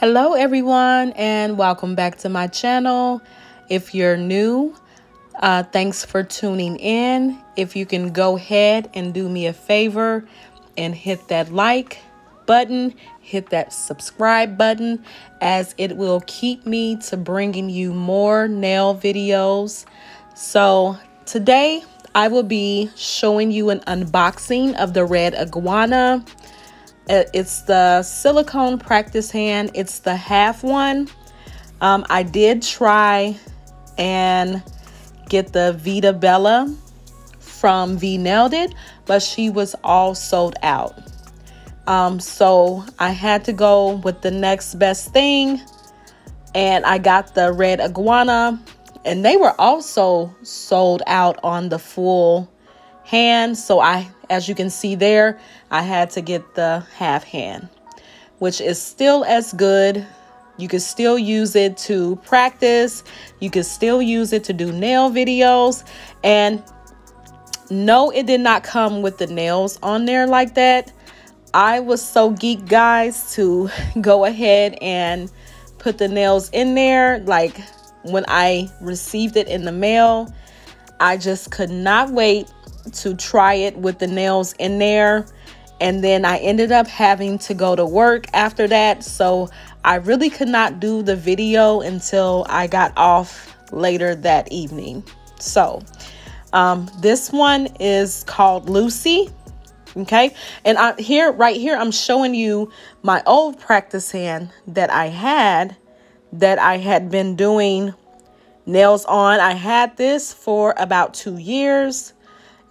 Hello everyone, and welcome back to my channel. If you're new, thanks for tuning in. If you can go ahead and do me a favor and hit that like button, hit that subscribe button, as it will keep me to bringing you more nail videos. So today I will be showing you an unboxing of the red iguana. It's the silicone practice hand. It's the half one. I did try and get the Vita Bella from V Nailed It, but she was all sold out. So I had to go with the next best thing, and I got the red iguana, and they were also sold out on the full hand. So as you can see there, I had to get the half hand, which is still as good. You can still use it to practice. You can still use it to do nail videos. And no, it did not come with the nails on there like that. I was so geek, guys, to go ahead and put the nails in there. Like when I received it in the mail, I just could not wait to try it with the nails in there. And then I ended up having to go to work after that, so I really could not do the video until I got off later that evening. So this one is called Lucy. Okay, and right here I'm showing you my old practice hand that I had been doing nails on. I had this for about 2 years.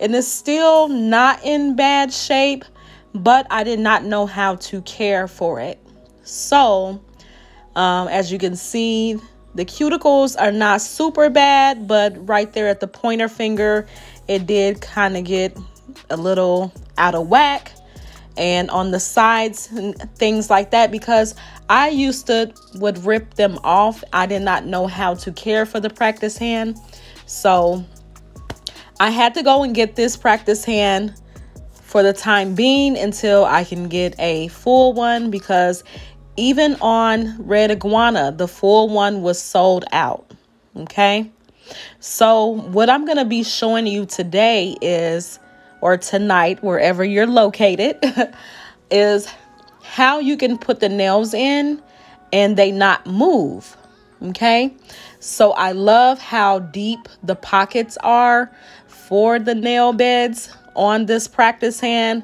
And it's still not in bad shape, but I did not know how to care for it. So, as you can see, the cuticles are not super bad, but right there at the pointer finger, it did kind of get a little out of whack. And on the sides and things like that, because I would rip them off. I did not know how to care for the practice hand. So I had to go and get this practice hand for the time being until I can get a full one, because even on red iguana, the full one was sold out. Okay, so what I'm going to be showing you today is, or tonight, wherever you're located, is how you can put the nails in and they not move. Okay, so I love how deep the pockets are for the nail beds on this practice hand.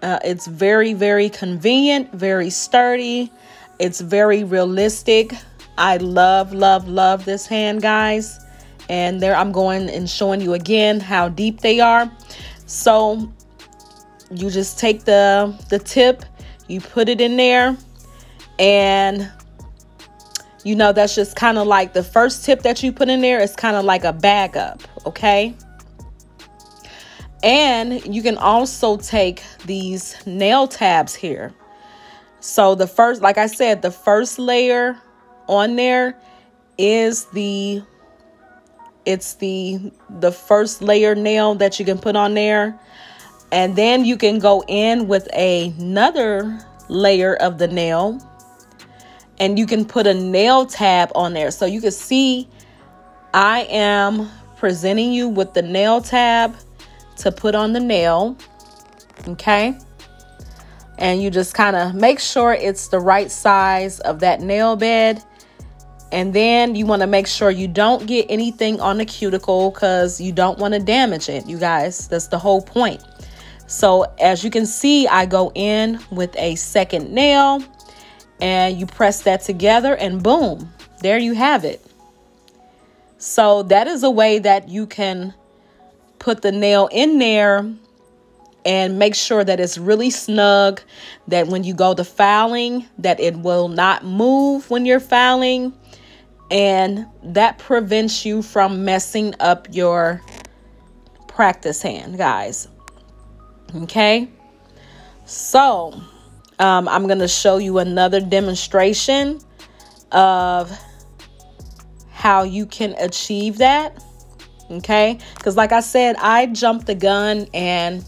It's very, very convenient, very sturdy. It's very realistic. I love, love, love this hand, guys. And there I'm going and showing you again how deep they are. So you just take the tip, you put it in there, and you know, that's just kind of like the first tip that you put in there is kind of like a bag up. Okay. And you can also take these nail tabs here. So the first, like I said, the first layer on there is the first layer nail that you can put on there. And then you can go in with another layer of the nail, and you can put a nail tab on there. So you can see I am presenting you with the nail tab to put on the nail. Okay, and you just kind of make sure it's the right size of that nail bed. And then you want to make sure you don't get anything on the cuticle, because you don't want to damage it, you guys. That's the whole point. So as you can see, I go in with a second nail, and you press that together, and boom, there you have it. So that is a way that you can put the nail in there and make sure that it's really snug, that when you go to filing, that it will not move when you're filing, and that prevents you from messing up your practice hand, guys. Okay, so I'm going to show you another demonstration of how you can achieve that. Okay, because like I said, I jumped the gun and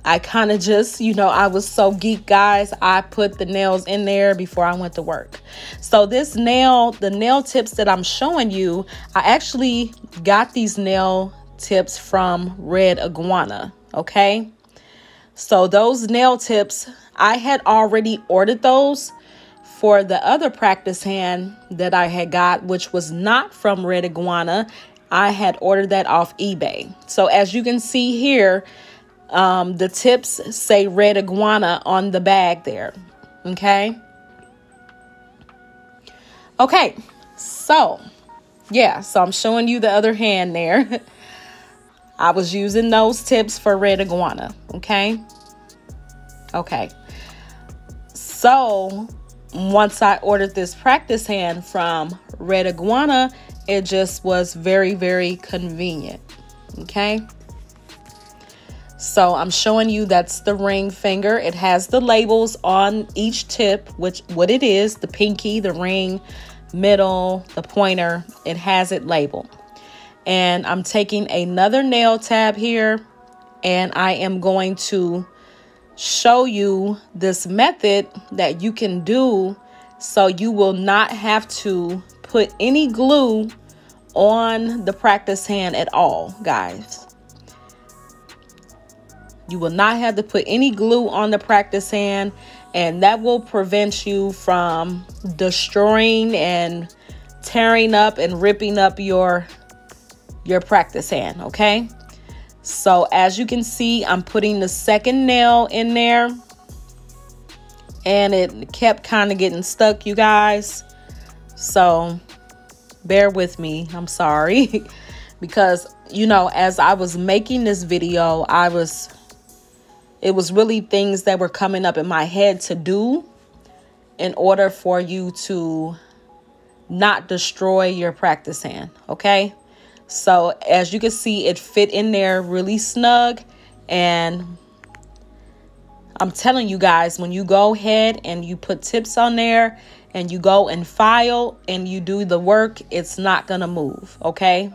I kind of just, I was so geek, guys. I put the nails in there before I went to work. So the nail tips that I'm showing you, I actually got these nail tips from Red Iguana. Okay. So those nail tips, I had already ordered those for the other practice hand that I had got, which was not from Red Iguana. I had ordered that off eBay. So as you can see here, the tips say Red Iguana on the bag there. Okay. Okay. So I'm showing you the other hand there. I was using those tips for Red Iguana. Okay. Okay. So once I ordered this practice hand from Red Iguana, it just was very, very convenient. Okay. So I'm showing you that's the ring finger. It has the labels on each tip, what it is, the pinky, the ring, middle, the pointer. It has it labeled. And I'm taking another nail tab here, and I am going to show you this method that you can do so you will not have to put any glue on the practice hand at all, guys. You will not have to put any glue on the practice hand, and that will prevent you from destroying and tearing up and ripping up your practice hand. Okay. So as you can see, I'm putting the second nail in there, and it kept kind of getting stuck, you guys. So bear with me. I'm sorry. Because, as I was making this video, it was really things that were coming up in my head to do in order for you to not destroy your practice hand. Okay. So as you can see, it fit in there really snug. And I'm telling you guys, when you go ahead and you put tips on there and you go and file and you do the work, it's not going to move. Okay.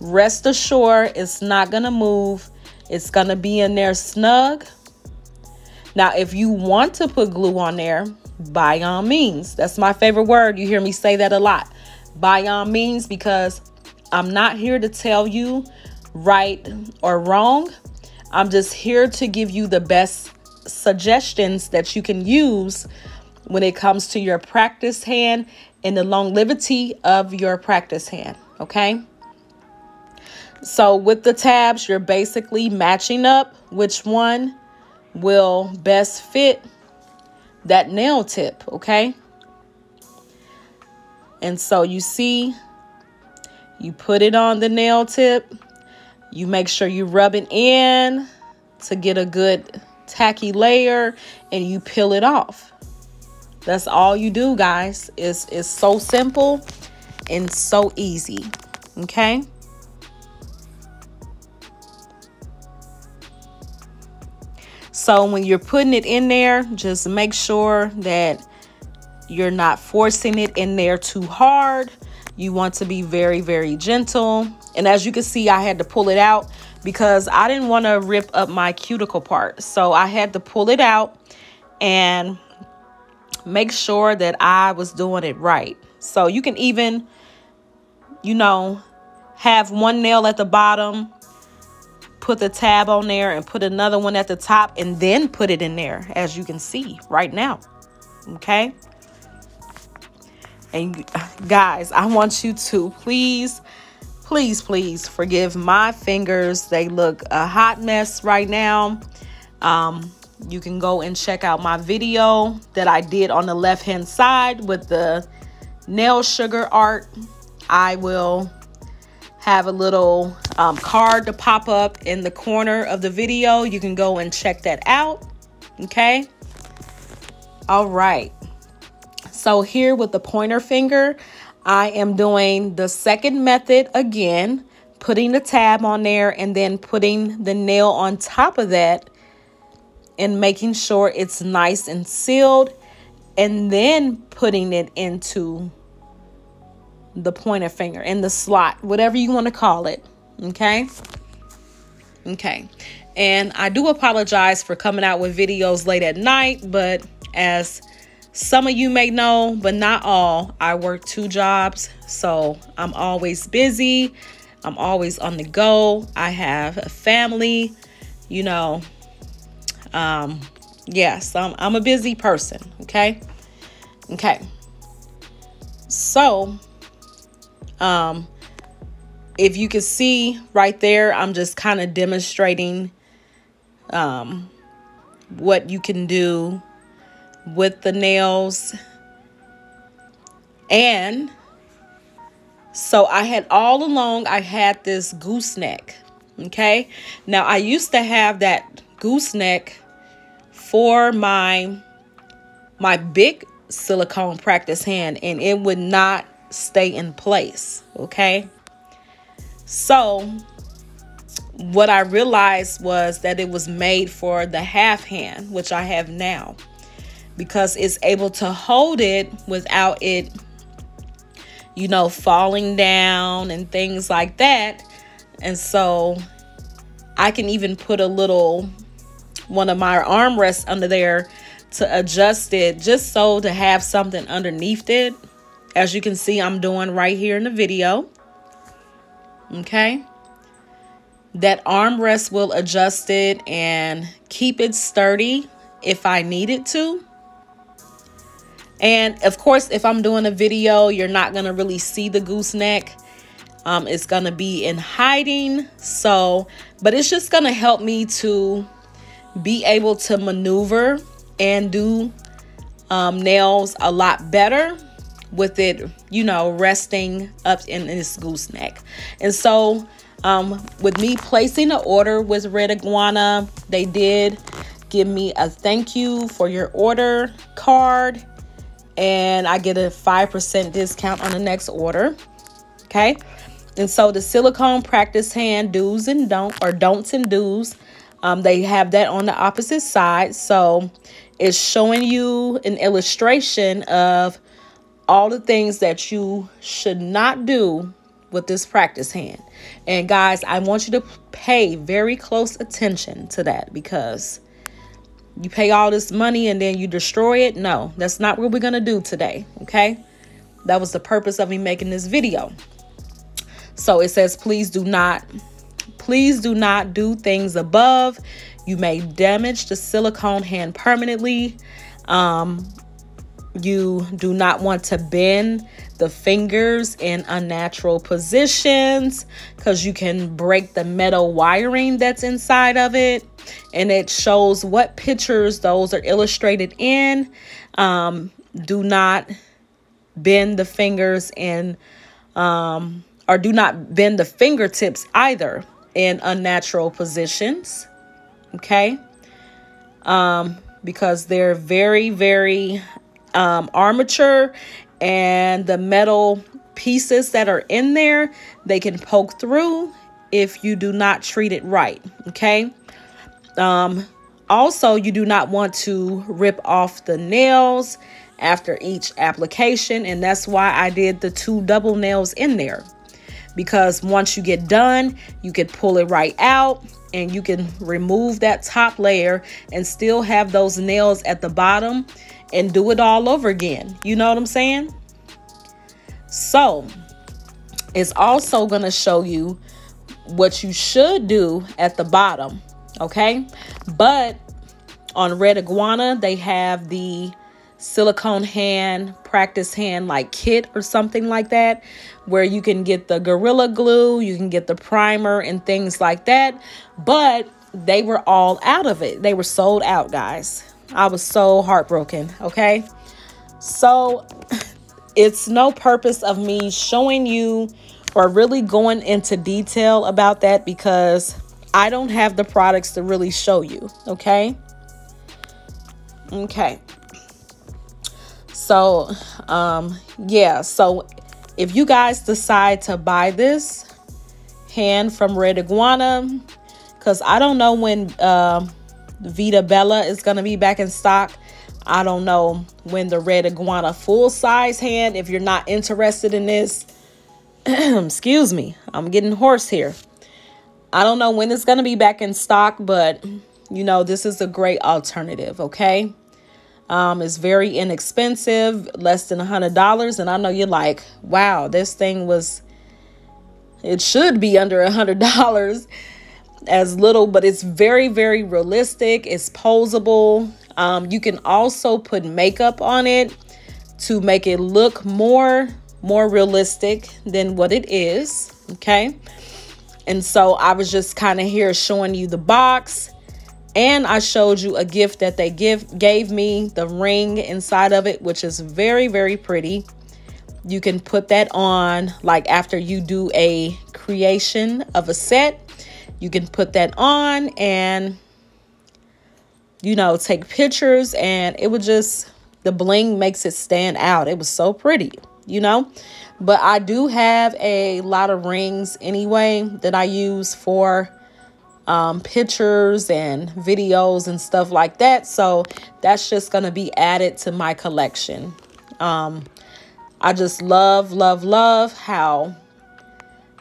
Rest assured, it's not going to move. It's going to be in there snug. Now, if you want to put glue on there, by all means. That's my favorite word. You hear me say that a lot. By all means, because I'm not here to tell you right or wrong. I'm just here to give you the best suggestions that you can use when it comes to your practice hand and the longevity of your practice hand. Okay. So with the tabs, you're basically matching up which one will best fit that nail tip. Okay. And so you see, you put it on the nail tip. You make sure you rub it in to get a good tacky layer, and you peel it off. That's all you do, guys. It's so simple and so easy. Okay. So when you're putting it in there, just make sure that you're not forcing it in there too hard. You want to be very, very gentle. And as you can see, I had to pull it out because I didn't want to rip up my cuticle part. So I had to pull it out and make sure that I was doing it right. So you can even, have one nail at the bottom, put the tab on there, and put another one at the top, and then put it in there, as you can see right now. Okay. And guys, I want you to please forgive my fingers. They look a hot mess right now. You can go and check out my video that I did on the left hand side with the nail sugar art. I will have a little card to pop up in the corner of the video. You can go and check that out. Okay. All right. So here with the pointer finger, I am doing the second method again, putting the tab on there and then putting the nail on top of that and making sure it's nice and sealed, and then putting it into the pointer finger in the slot, whatever you want to call it. Okay. Okay. And I do apologize for coming out with videos late at night, but as some of you may know, but not all, I work 2 jobs. So I'm always busy. I'm always on the go. I have a family, you know. Yes, I'm a busy person. Okay. Okay. So, if you can see right there, I'm just kind of demonstrating, what you can do with the nails. And so I had this gooseneck. Okay. Now I used to have that gooseneck for my big silicone practice hand, and it would not stay in place. Okay. So what I realized was that it was made for the half hand, which I have now, because it's able to hold it without it, you know, falling down and things like that. And so I can even put one of my armrests under there to adjust it, just so to have something underneath it, as you can see I'm doing right here in the video. Okay. That armrest will adjust it and keep it sturdy if I need it to. And of course, if I'm doing a video, you're not going to really see the gooseneck. It's going to be in hiding. So, but it's just going to help me to be able to maneuver and do nails a lot better with it, you know, resting up in this gooseneck. And so with me placing an order with Red Iguana, they did give me a thank you for your order card, and I get a 5% discount on the next order. Okay. And so the silicone practice hand do's and don'ts and do's, they have that on the opposite side. So it's showing you an illustration of all the things that you should not do with this practice hand. And guys, I want you to pay very close attention to that, because you pay all this money and then you destroy it. No, that's not what we're going to do today. Okay. That was the purpose of me making this video. So it says, please do not do things above. You may damage the silicone hand permanently. You do not want to bend the fingers in unnatural positions, because you can break the metal wiring that's inside of it. And it shows what pictures those are illustrated in. Do not bend the fingers in, or do not bend the fingertips either in unnatural positions. Okay. Because they're very, very armature, and the metal pieces that are in there, they can poke through if you do not treat it right. Okay. Also, you do not want to rip off the nails after each application. And that's why I did the 2 double nails in there, because once you get done, you can pull it right out and you can remove that top layer and still have those nails at the bottom and do it all over again. You know what I'm saying? So it's also going to show you what you should do at the bottom. Okay. But on Red Iguana, they have the silicone hand, practice hand like kit or something like that, where you can get the Gorilla Glue, you can get the primer and things like that. But they were all out of it. They were sold out, guys. I was so heartbroken. Okay. So it's no purpose of me showing you or really going into detail about that, because I don't have the products to really show you. Okay. Okay. So, yeah. So if you guys decide to buy this hand from Red Iguana, because I don't know when, Vita Bella is going to be back in stock. I don't know when the Red Iguana full size hand, if you're not interested in this, excuse me, I'm getting hoarse here. I don't know when it's going to be back in stock, but you know, this is a great alternative. Okay. It's very inexpensive, less than $100. And I know you're like, wow, this thing it should be under $100 as little, but it's very, very realistic. It's posable. You can also put makeup on it to make it look more realistic than what it is. Okay. And so I was just kind of here showing you the box, and I showed you a gift that they gave me, the ring inside of it, which is very, very pretty. You can put that on like after you do a creation of a set. You can put that on and, you know, take pictures, and it would just, the bling makes it stand out. It was so pretty, you know. But I do have a lot of rings anyway that I use for pictures and videos and stuff like that. So that's just going to be added to my collection. I just love how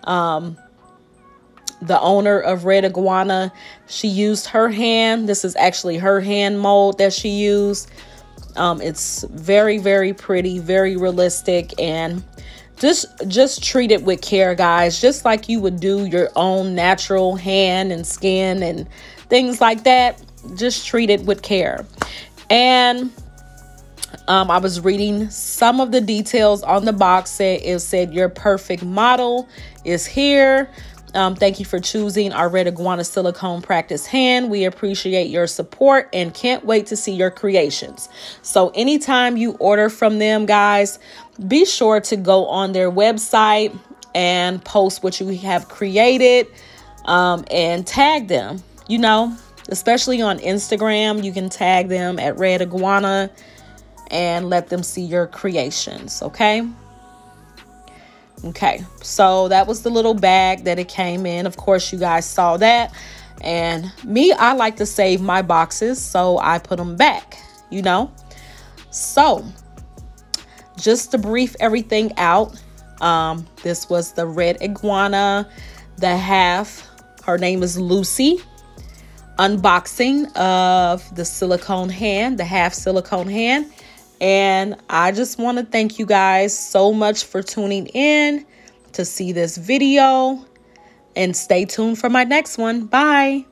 the owner of Red Iguana, she used her hand. This is actually her hand mold that she used. It's very, very pretty, very realistic, and just treat it with care, guys, just like you would do your own natural hand and skin and things like that. Just treat it with care. And I was reading some of the details on the box. It said your perfect model is here. Thank you for choosing our Red Iguana silicone practice hand. We appreciate your support and can't wait to see your creations. So anytime you order from them, guys, be sure to go on their website and post what you have created, and tag them, you know, especially on Instagram. You can tag them at Red Iguana and let them see your creations. Okay. Okay, so that was the little bag that it came in. Of course, you guys saw that. And me, I like to save my boxes, so I put them back, you know. So just to brief everything out, this was the Red Iguana, the half, her name is Lucy, unboxing of the silicone hand, the half silicone hand. And I just want to thank you guys so much for tuning in to see this video, and stay tuned for my next one. Bye.